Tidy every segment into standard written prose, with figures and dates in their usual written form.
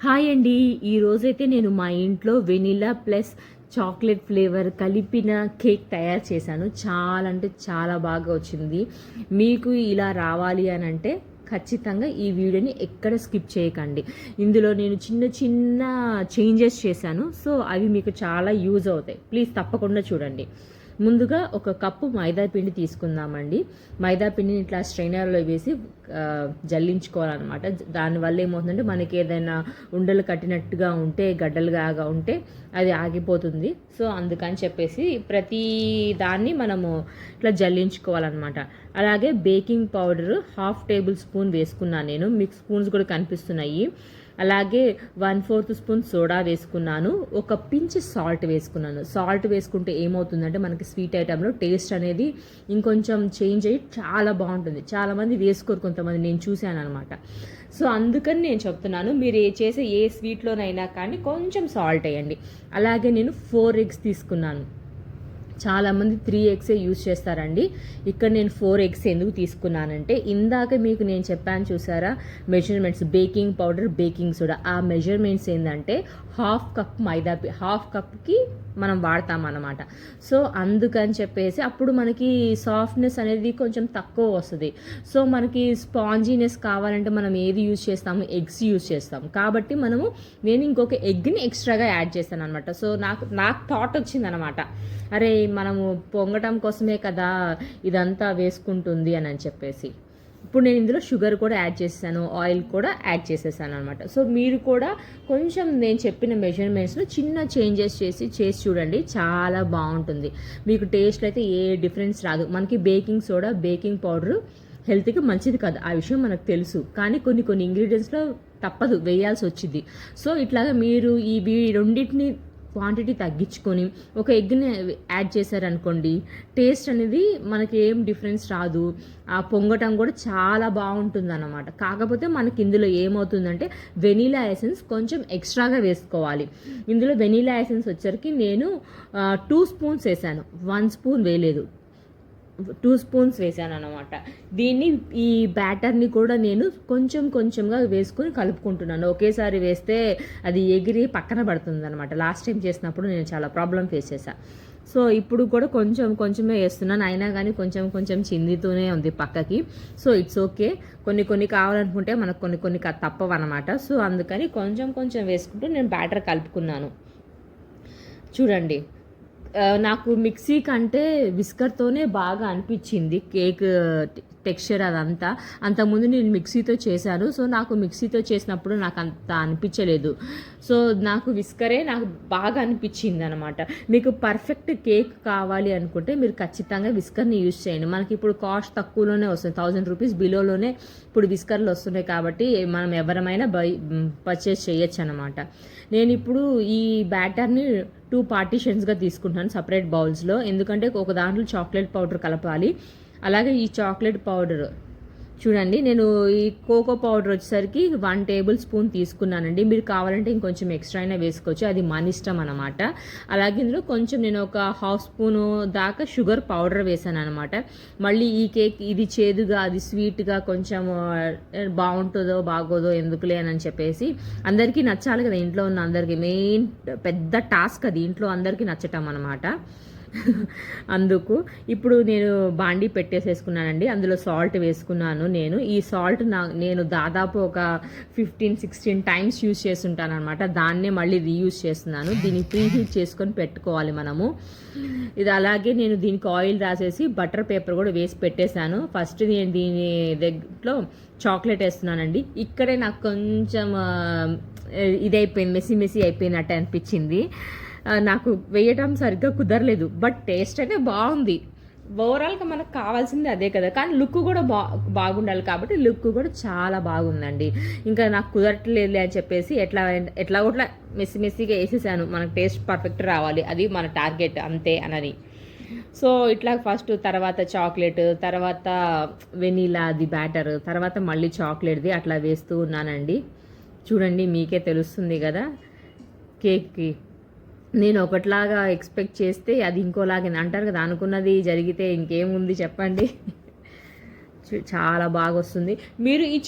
Hi అండి. ఈరోజైతే నేను మా ఇంట్లో వెనిలా ప్లస్ చాక్లెట్ ఫ్లేవర్ కలిపిన కేక్ తయారు చేశాను. చాలా అంటే చాలా బాగా వచ్చింది. మీకు ఇలా రావాలి అని అంటే ఖచ్చితంగా ఈ వీడియోని ఎక్కడ స్కిప్ చేయకండి. ఇందులో నేను చిన్న చిన్న చేంజెస్ చేశాను. సో అవి మీకు చాలా యూజ్ అవుతాయి. ప్లీజ్ తప్పకుండా చూడండి. ముందుగా ఒక కప్పు మైదా పిండి తీసుకుందామండి. మైదా పిండిని ఇట్లా స్ట్రైనర్లో వేసి జల్లించుకోవాలన్నమాట. దానివల్ల ఏమవుతుందంటే మనకి ఏదైనా ఉండలు కట్టినట్టుగా ఉంటే గడ్డలుగా ఉంటే అది ఆగిపోతుంది. సో అందుకని చెప్పేసి ప్రతి దాన్ని మనము ఇట్లా జల్లించుకోవాలన్నమాట. అలాగే బేకింగ్ పౌడర్ 1/2 టేబుల్ స్పూన్ వేసుకున్నాను నేను. మీకు స్పూన్స్ కూడా కనిపిస్తున్నాయి. అలాగే 1/4 స్పూన్ సోడా వేసుకున్నాను. ఒక పించ్ సాల్ట్ వేసుకున్నాను. సాల్ట్ వేసుకుంటే ఏమవుతుందంటే మనకి స్వీట్ ఐటెంలో టేస్ట్ అనేది ఇంకొంచెం చేంజ్ అయ్యి చాలా బాగుంటుంది. చాలామంది వేసుకోరు, కొంతమంది నేను చూశాను అనమాట. సో అందుకని నేను చెప్తున్నాను, మీరు చేసే ఏ స్వీట్లోనైనా కానీ కొంచెం సాల్ట్ వేయండి. అలాగే నేను 4 ఎగ్స్ తీసుకున్నాను. చాలామంది 3 ఎగ్సే యూజ్ చేస్తారండి. ఇక్కడ నేను 4 ఎగ్స్ ఎందుకు తీసుకున్నానంటే ఇందాక మీకు నేను చెప్పాను చూసారా measurements, baking powder, baking soda. ఆ మెజర్మెంట్స్ ఏంటంటే 1/2 కప్ మైదా, 1/2 కప్కి మనం వాడతాం అన్నమాట. సో అందుకని చెప్పేసి అప్పుడు మనకి సాఫ్ట్నెస్ అనేది కొంచెం తక్కువ వస్తుంది. సో మనకి స్పాంజీనెస్ కావాలంటే మనం ఏది యూజ్ చేస్తాము, ఎగ్స్ యూజ్ చేస్తాం. కాబట్టి నేను ఇంకొక ఎగ్ని ఎక్స్ట్రాగా యాడ్ చేస్తాను అనమాట. సో నాకు థాట్ వచ్చిందనమాట, అరే మనము పొంగటం కోసమే కదా ఇదంతా వేసుకుంటుంది అని చెప్పేసి. ఇప్పుడు నేను ఇందులో షుగర్ కూడా యాడ్ చేసేసాను, ఆయిల్ కూడా యాడ్ చేసేసాను అనమాట. సో మీరు కూడా కొంచెం నేను చెప్పిన మెజర్మెంట్స్లో చిన్న చేంజెస్ చేసి చూడండి, చాలా బాగుంటుంది. మీకు టేస్ట్ అయితే ఏ డిఫరెన్స్ రాదు. మనకి బేకింగ్ సోడా, బేకింగ్ పౌడరు హెల్త్కి మంచిది కాదు, ఆ విషయం మనకు తెలుసు. కానీ కొన్ని ఇంగ్రీడియంట్స్లో తప్పదు, వేయాల్సి వచ్చింది. సో ఇట్లాగా మీరు ఈ రెండింటిని క్వాంటిటీ తగ్గించుకొని ఒక ఎగ్ని యాడ్ చేశారనుకోండి, టేస్ట్ అనేది మనకి ఏం డిఫరెన్స్ రాదు. ఆ పొంగటం కూడా చాలా బాగుంటుంది అన్నమాట. కాకపోతే మనకి ఇందులో ఏమవుతుందంటే వెనీలా ఎసెన్స్ కొంచెం ఎక్స్ట్రాగా వేసుకోవాలి. ఇందులో వెనీలా ఎసెన్స్ వచ్చరికి నేను 2 స్పూన్స్ వేసాను, 1 స్పూన్ వేయలేదు, 2 స్పూన్స్ వేసాను అనమాట. ఈ బ్యాటర్ని కూడా నేను కొంచెంగా వేసుకొని కలుపుకుంటున్నాను. ఒకేసారి వేస్తే అది ఎగిరి పక్కన పడుతుంది అనమాట. లాస్ట్ టైం చేసినప్పుడు నేను చాలా ప్రాబ్లం ఫేస్ చేశాను. సో ఇప్పుడు కూడా కొంచెమే వేస్తున్నాను, అయినా కానీ కొంచెం చిందితూనే ఉంది పక్కకి. So it's okay. కొన్ని కావాలనుకుంటే మనకు కొన్ని తప్పవు అనమాట. సో అందుకని కొంచెం వేసుకుంటూ నేను బ్యాటర్ కలుపుకున్నాను. చూడండి, నాకు మిక్సీ కంటే విస్కర్తోనే బాగా అనిపించింది కేక్ టెక్స్చర్ అదంతా. అంతకుముందు నేను మిక్సీతో చేశాను. సో నాకు మిక్సీతో చేసినప్పుడు నాకు అంత అనిపించలేదు. సో నాకు విస్కరే నాకు బాగా అనిపించింది అనమాట. మీకు పర్ఫెక్ట్ కేక్ కావాలి అనుకుంటే మీరు ఖచ్చితంగా విస్కర్ని యూజ్ చేయండి. మనకి ఇప్పుడు కాస్ట్ తక్కువలోనే వస్తుంది, 1000 రూపీస్ బిలోలోనే ఇప్పుడు విస్కర్లు వస్తున్నాయి. కాబట్టి మనం ఎవరమైనా పర్చేస్ చేయొచ్చు అనమాట. నేను ఇప్పుడు ఈ బ్యాటర్ని 2 పార్టీషన్స్గా తీసుకుంటాను సపరేట్ బౌల్స్లో. ఎందుకంటే ఒక దాంట్లో చాక్లెట్ పౌడర్ కలపాలి. అలాగే ఈ చాక్లెట్ పౌడర్ చూడండి, నేను ఈ కోకో పౌడర్ వచ్చేసరికి 1 టేబుల్ స్పూన్ తీసుకున్నానండి. మీరు కావాలంటే ఇంకొంచెం ఎక్స్ట్రా అయినా వేసుకోవచ్చు, అది మన ఇష్టం అనమాట. అలాగే ఇందులో కొంచెం నేను ఒక 1/2 స్పూను దాకా షుగర్ పౌడర్ వేసాను అనమాట. మళ్ళీ ఈ కేక్ ఇది చేదుగా అది స్వీట్గా కొంచెం బాగుంటుందో బాగోదో ఎందుకులే అని చెప్పేసి, అందరికీ నచ్చాలి కదా, ఇంట్లో ఉన్న అందరికీ మెయిన్ పెద్ద టాస్క్ అది, ఇంట్లో అందరికీ నచ్చటం అనమాట. అందుకు ఇప్పుడు నేను బాండీ పెట్టేసేసుకున్నానండి. అందులో సాల్ట్ వేసుకున్నాను. ఈ సాల్ట్ నేను దాదాపు ఒక 15-16 టైమ్స్ యూజ్ చేస్తుంటాను అనమాట. దాన్నే మళ్ళీ రీయూజ్ చేస్తున్నాను. దీన్ని ప్రీహీట్ చేసుకొని పెట్టుకోవాలి మనము. ఇది అలాగే నేను దీనికి ఆయిల్ రాసేసి బటర్ పేపర్ కూడా వేసి పెట్టేశాను. ఫస్ట్ నేను దీని దగ్గరలో చాక్లెట్ వేస్తున్నానండి. ఇక్కడే నాకు కొంచెం ఇదైపోయింది, మెస్సీ అయిపోయినట్టు అనిపించింది. నాకు వేయటం సరిగ్గా కుదరలేదు, బట్ టేస్ట్ అయితే బాగుంది. ఓవరాల్గా మనకు కావాల్సింది అదే కదా, కానీ లుక్ కూడా బాగుండాలి కాబట్టి లుక్ కూడా చాలా బాగుందండి. ఇంకా నాకు కుదరట్లేదు అని చెప్పేసి ఎట్లా మెస్సీగా వేసేసాను. మనకు టేస్ట్ పర్ఫెక్ట్ రావాలి, అది మన టార్గెట్ అంతే అని. సో ఇట్లా ఫస్ట్ తర్వాత చాక్లెట్, తర్వాత వెనీలా అది బ్యాటర్, తర్వాత మళ్ళీ చాక్లెట్ది అట్లా వేస్తూ ఉన్నానండి. చూడండి, మీకే తెలుస్తుంది కదా. కేక్కి నేను ఒకట్లాగా ఎక్స్పెక్ట్ చేస్తే అది ఇంకోలాగా అంటారు కదా, అనుకున్నది జరిగితే ఇంకేముంది చెప్పండి. చాలా బాగా వస్తుంది. మీరు ఈ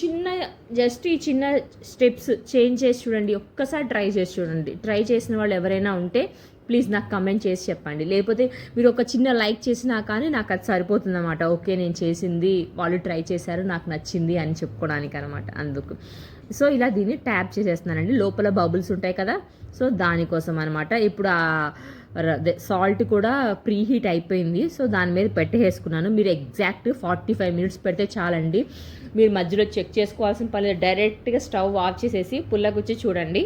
చిన్న స్టెప్స్ చేంజ్ చేసి చూడండి, ఒక్కసారి ట్రై చేసి చూడండి. ట్రై చేసిన వాళ్ళు ఎవరైనా ఉంటే ప్లీజ్ నాకు కమెంట్ చేసి చెప్పండి. లేకపోతే మీరు ఒక చిన్న లైక్ చేసినా కానీ నాకు అది సరిపోతుంది అనమాట. ఓకే, నేను చేసింది వాళ్ళు ట్రై చేశారు, నాకు నచ్చింది అని చెప్పుకోవడానికి అనమాట. అందుకు సో ఇలా దీన్ని ట్యాప్ చేసేస్తున్నానండి. లోపల బబుల్స్ ఉంటాయి కదా, సో దానికోసం అనమాట. ఇప్పుడు సాల్ట్ కూడా ప్రీ హీట్ అయిపోయింది, సో దాని మీద పెట్టేసుకున్నాను. మీరు ఎగ్జాక్ట్ 45 మినిట్స్ పెడితే చాలండి. మీరు మధ్యలో చెక్ చేసుకోవాల్సిన పని, డైరెక్ట్గా స్టవ్ ఆఫ్ చేసేసి పుల్లగుచ్చి చూడండి,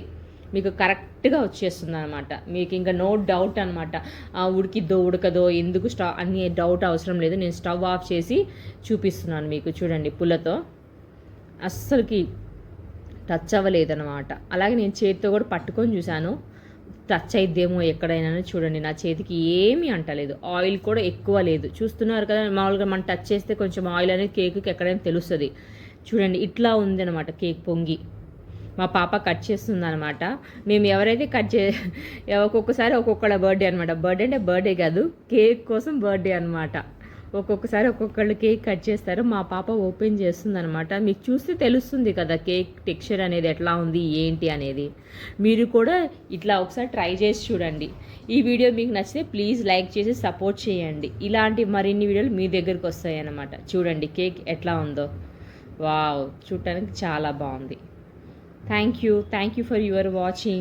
మీకు కరెక్ట్గా వచ్చేస్తుంది అనమాట. మీకు ఇంకా నో డౌట్ అనమాట, ఉడకదో ఎందుకు స్టవ్ అన్ని డౌట్ అవసరం లేదు. నేను స్టవ్ ఆఫ్ చేసి చూపిస్తున్నాను మీకు. చూడండి, పుల్లతో అస్సలకి టచ్ అవ్వలేదన్నమాట. అలాగే నేను చేతితో కూడా పట్టుకొని చూశాను, టచ్ అయిద్దేమో ఎక్కడైనా. చూడండి, నా చేతికి ఏమీ అంటలేదు. ఆయిల్ కూడా ఎక్కువ లేదు. చూస్తున్నారు కదా, మామూలుగా మనం టచ్ చేస్తే కొంచెం ఆయిల్ అనేది కేక్కి ఎక్కడైనా తెలుస్తుంది. చూడండి, ఇట్లా ఉంది అనమాట కేక్ పొంగి. మా పాప కట్ చేస్తుంది అనమాట. మేము ఎవరైతే ఒక్కొక్కసారి ఒక్కొక్కళ్ళ బర్త్డే అనమాట. బర్త్డే అంటే బర్త్డే కాదు, కేక్ కోసం బర్త్డే అనమాట. ఒక్కొక్కసారి ఒక్కొక్కళ్ళు కేక్ కట్ చేస్తారు. మా పాప ఓపెన్ చేస్తుంది అనమాట. మీకు చూస్తే తెలుస్తుంది కదా కేక్ టెక్స్చర్ అనేది ఎట్లా ఉంది ఏంటి అనేది. మీరు కూడా ఇట్లా ఒకసారి ట్రై చేసి చూడండి. ఈ వీడియో మీకు నచ్చితే ప్లీజ్ లైక్ చేసి సపోర్ట్ చేయండి. ఇలాంటి మరిన్ని వీడియోలు మీ దగ్గరికి వస్తాయి అన్నమాట. చూడండి కేక్ ఎట్లా ఉందో. వావ్, చూడటానికి చాలా బాగుంది. Thank you for your watching.